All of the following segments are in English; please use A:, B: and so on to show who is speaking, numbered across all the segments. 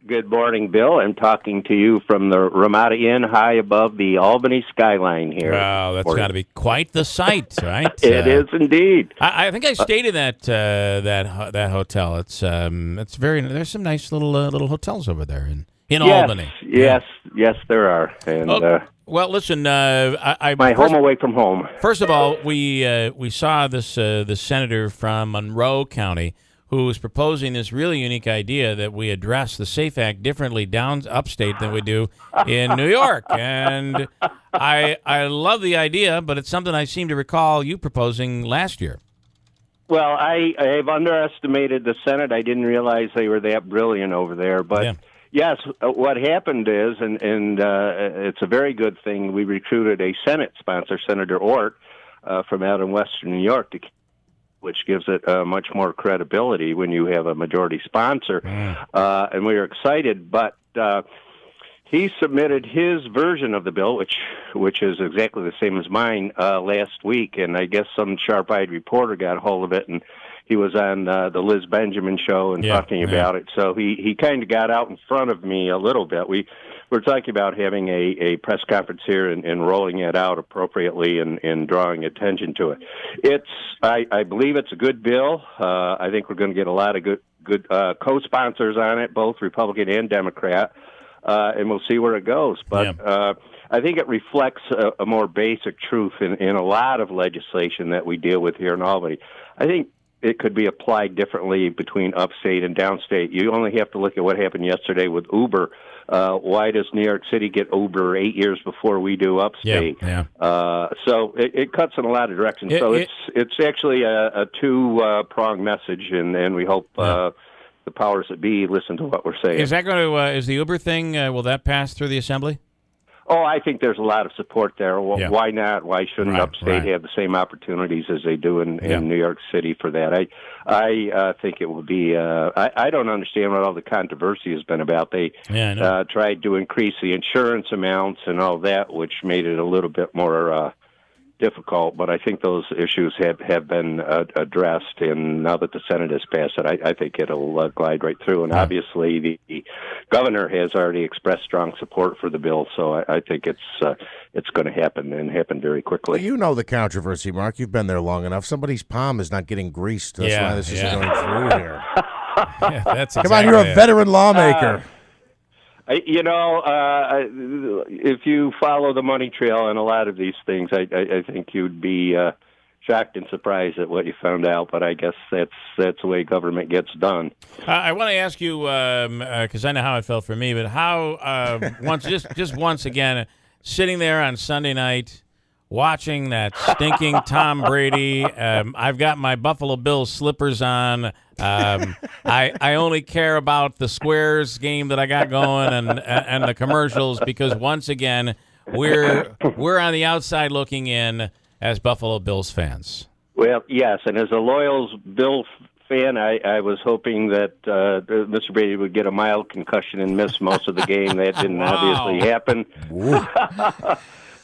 A: Good morning, Bill. I'm talking to you from the Ramada Inn high above the Albany skyline here.
B: Wow, that's got to be quite the sight, right?
A: It is indeed.
B: I think I stayed in that hotel. It's very. There's some nice little hotels over there in Albany.
A: Yes, there are. And
B: well, listen, my
A: home away from home.
B: First of all, we saw this senator from Monroe County who was proposing this really unique idea that we address the SAFE Act differently down upstate than we do in New York. And I love the idea, but it's something I seem to recall you proposing last year.
A: Well, I have underestimated the Senate. I didn't realize they were that brilliant over there. But, yes, what happened is, and it's a very good thing, we recruited a Senate sponsor, Senator Ort, from out in western New York, which gives it much more credibility when you have a majority sponsor. And we were excited, but he submitted his version of the bill, which is exactly the same as mine, last week, and I guess some sharp-eyed reporter got a hold of it, and he was on the Liz Benjamin show and talking about it. So he kind of got out in front of me a little bit. We're talking about having a press conference here and rolling it out appropriately and drawing attention to it. I believe it's a good bill. I think we're going to get a lot of good co-sponsors on it, both Republican and Democrat, and we'll see where it goes. But I think it reflects a more basic truth in a lot of legislation that we deal with here in Albany. I think it could be applied differently between upstate and downstate. You only have to look at what happened yesterday with Uber. Why does New York City get Uber 8 years before we do upstate? So it cuts in a lot of directions. It's actually a two-pronged message, and we hope the powers that be listen to what we're saying.
B: Is that going to is the Uber thing? Will that pass through the Assembly?
A: Oh, I think there's a lot of support there. Well, why not? Why shouldn't upstate have the same opportunities as they do in New York City for that? I think it will be. I don't understand what all the controversy has been about. They tried to increase the insurance amounts and all that, which made it a little bit more difficult, but I think those issues have been addressed, and now that the Senate has passed it, I think it'll glide right through. And obviously, the governor has already expressed strong support for the bill, so I think it's going to happen and happen very quickly.
C: Well, you know the controversy, Mark. You've been there long enough. Somebody's palm is not getting greased. That's why this isn't going through here. Come on, you're a veteran lawmaker.
A: If you follow the money trail on a lot of these things, I think you'd be shocked and surprised at what you found out. But I guess that's the way government gets done.
B: I want to ask you, because I know how it felt for me, but how once again, sitting there on Sunday night, watching that stinking Tom Brady. I've got my Buffalo Bills slippers on. I only care about the Squares game that I got going and the commercials because once again we're on the outside looking in as Buffalo Bills fans.
A: Well, yes, and as a loyal Bill fan, I was hoping that Mr. Brady would get a mild concussion and miss most of the game. That didn't obviously happen.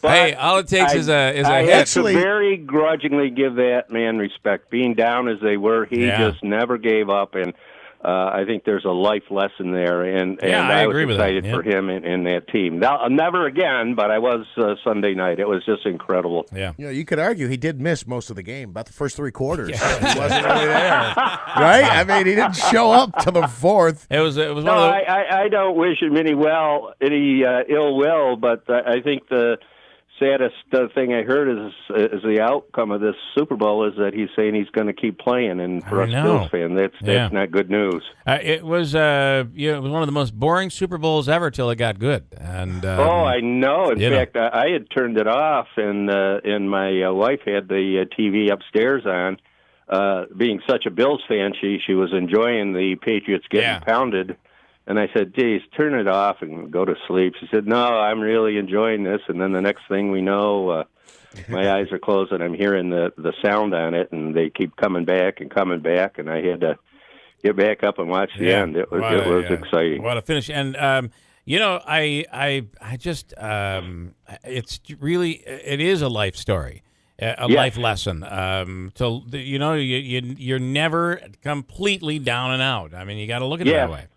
B: Hey, all it takes is a hit.
A: I have to very grudgingly give that man respect. Being down as they were, he just never gave up, and I think there's a life lesson there. And I was excited for him and that team. Now, never again, but I was Sunday night. It was just incredible.
C: Yeah, you could argue he did miss most of the game, about the first three quarters. He wasn't really there, right? I mean, he didn't show up till the fourth.
B: It was one of the...
A: I don't wish him any ill will, but I think the saddest thing I heard is the outcome of this Super Bowl is that he's saying he's going to keep playing, and for us Bills fans, that's not good news.
B: It was it was one of the most boring Super Bowls ever till it got good. And
A: I know. In fact, I had turned it off, and my wife had the TV upstairs on. Being such a Bills fan, she was enjoying the Patriots getting pounded. And I said, geez, turn it off and go to sleep. She said, no, I'm really enjoying this. And then the next thing we know, my eyes are closed and I'm hearing the sound on it, and they keep coming back. And I had to get back up and watch the end. It was exciting.
B: What a finish. And, I just, it is a life story. A life lesson. You're never completely down and out. I mean, you got to look at it that way.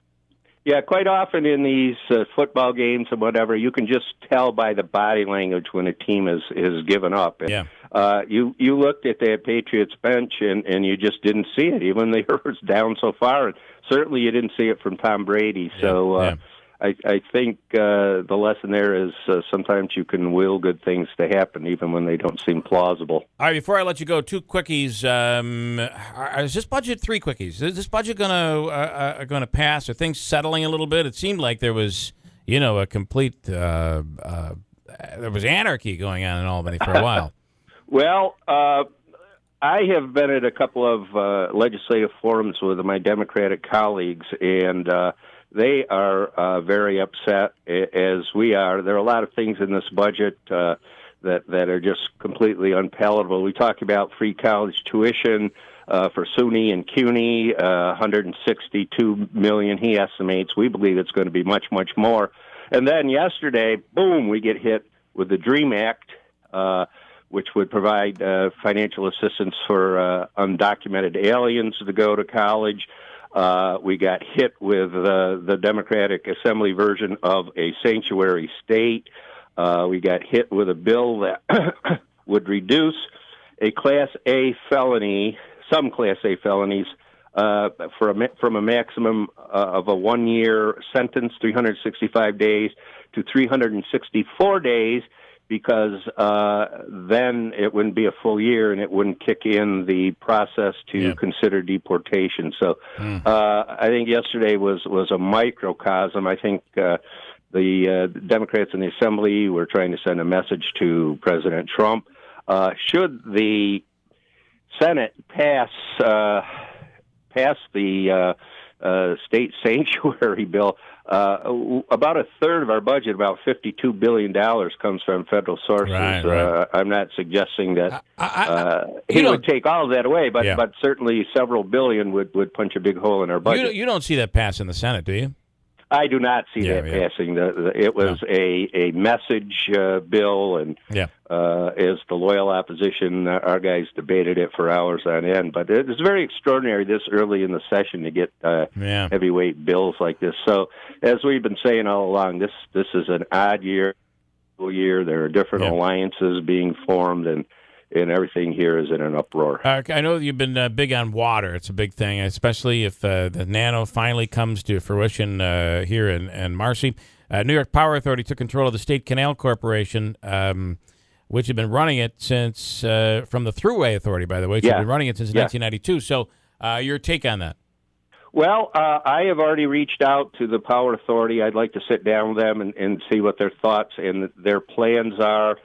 A: Yeah, quite often in these football games and whatever, you can just tell by the body language when a team is given up. And, you looked at that Patriots bench and you just didn't see it, even they were down so far. And certainly you didn't see it from Tom Brady. So I think the lesson there is sometimes you can will good things to happen even when they don't seem plausible.
B: All right, before I let you go, 2 quickies. Is this budget 3 quickies? Is this budget gonna pass? Are things settling a little bit? It seemed like there was, a complete there was anarchy going on in Albany for a while.
A: Well, I have been at a couple of legislative forums with my Democratic colleagues, and they are very upset, as we are. There are a lot of things in this budget that are just completely unpalatable. We talk about free college tuition for SUNY and CUNY, $162 million, he estimates. We believe it's going to be much, much more. And then yesterday, boom, we get hit with the DREAM Act, which would provide financial assistance for undocumented aliens to go to college. We got hit with the Democratic Assembly version of a sanctuary state. We got hit with a bill that would reduce a Class A felony, some Class A felonies, from a maximum of a 1-year sentence, 365 days, to 364 days, because then it wouldn't be a full year and it wouldn't kick in the process to consider deportation. So I think yesterday was a microcosm. I think the Democrats in the Assembly were trying to send a message to President Trump. Should the Senate pass the state sanctuary bill, about a third of our budget, about $52 billion, comes from federal sources.
B: Right.
A: I'm not suggesting that he would take all of that away, but certainly several billion would punch a big hole in our budget.
B: You don't see that pass in the Senate, do you?
A: I do not see that passing. It was a message bill, and as the loyal opposition, our guys debated it for hours on end. But it's very extraordinary this early in the session to get heavyweight bills like this. So, as we've been saying all along, this is an odd year. There are different alliances being formed, and everything here is in an uproar.
B: I know you've been big on water. It's a big thing, especially if the nano finally comes to fruition here in Marcy. New York Power Authority took control of the State Canal Corporation, which had been running it since, from the Thruway Authority, by the way, which had been running it since 1992. So your take on that?
A: Well, I have already reached out to the Power Authority. I'd like to sit down with them and see what their thoughts and their plans are.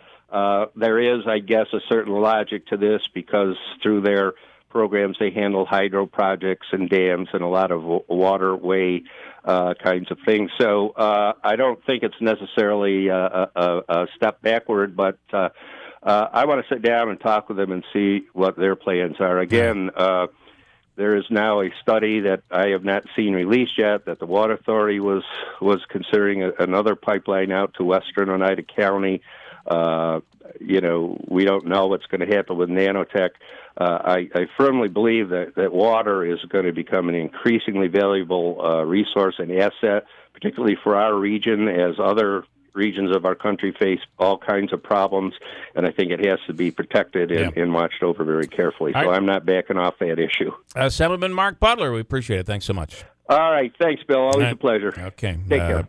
A: There is, I guess, a certain logic to this because through their programs they handle hydro projects and dams and a lot of waterway kinds of things. So I don't think it's necessarily a step backward, but I want to sit down and talk with them and see what their plans are. Again, there is now a study that I have not seen released yet that the Water Authority was considering another pipeline out to western Oneida County. We don't know what's going to happen with nanotech. I firmly believe that water is going to become an increasingly valuable resource and asset, particularly for our region, as other regions of our country face all kinds of problems, and I think it has to be protected and watched over very carefully. So I'm not backing off that issue.
B: Assemblyman Marc Butler, we appreciate it. Thanks so much.
A: All right. Thanks, Bill. Always a pleasure.
B: Okay.
A: Take care.